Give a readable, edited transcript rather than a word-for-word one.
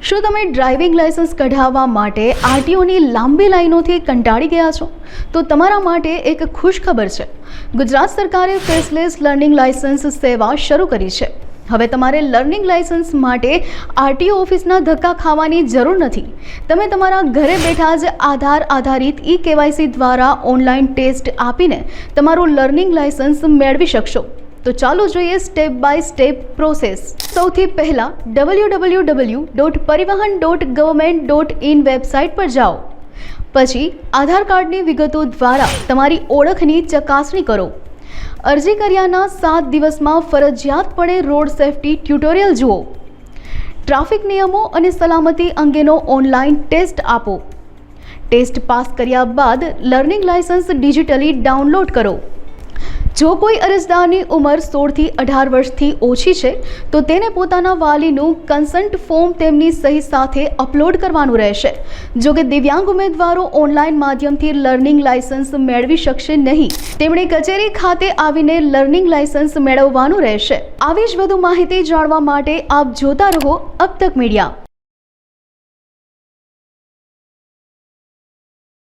શું તમે driving licence કઢાવવા માટે આરટીઓની લાંબી લાઈનોથી કંટાળી ગયા છો? તો તમારા માટે એક ખુશ ખબર છે. ગુજરાત સરકારે ફેસલેસ લર્નિંગ લાયસન્સ સેવા શરૂ કરી છે. હવે તમારે લર્નિંગ લાયસન્સ માટે આરટીઓ ઓફિસના ધક્કા ખાવાની જરૂર નથી. તમે તમારા ઘરે બેઠા જ આધાર આધારિત કેવાયસી દ્વારા ઓનલાઈન ટેસ્ટ આપીને તમારું લર્નિંગ લાયસન્સ મેળવી શકશો. તો ચાલો જોઈએ સ્ટેપ બાય સ્ટેપ પ્રોસેસ. સૌથી પહેલાં www.parivahan.government.in વેબસાઇટ પર જાઓ. પછી આધાર કાર્ડની વિગતો દ્વારા તમારી ઓળખની ચકાસણી કરો. અરજી કર્યાના 7 દિવસમાં ફરજિયાતપણે રોડ સેફટી ટ્યુટોરિયલ જુઓ. ટ્રાફિક નિયમો અને સલામતી અંગેનો ઓનલાઈન ટેસ્ટ આપો. ટેસ્ટ પાસ કર્યા બાદ લર્નિંગ લાયસન્સ ડિજિટલી ડાઉનલોડ કરો. જો કોઈ અરજદારની ઉંમર 16 થી 18 વર્ષથી ઓછી છે તો તેને પોતાના વાલીનું કન્સન્ટ ફોર્મ તેમની સહી સાથે અપલોડ કરવાનું રહેશે. જો કે દિવ્યાંગ ઉમેદવારો ઓનલાઈન માધ્યમથી લર્નિંગ લાયસન્સ મેળવી શકશે નહીં. તેમણે કચેરી ખાતે આવીને લર્નિંગ લાયસન્સ મેળવવાનું રહેશે. આવી જ વધુ માહિતી જાણવા માટે આપ જોતા રહો અબ તક મીડિયા.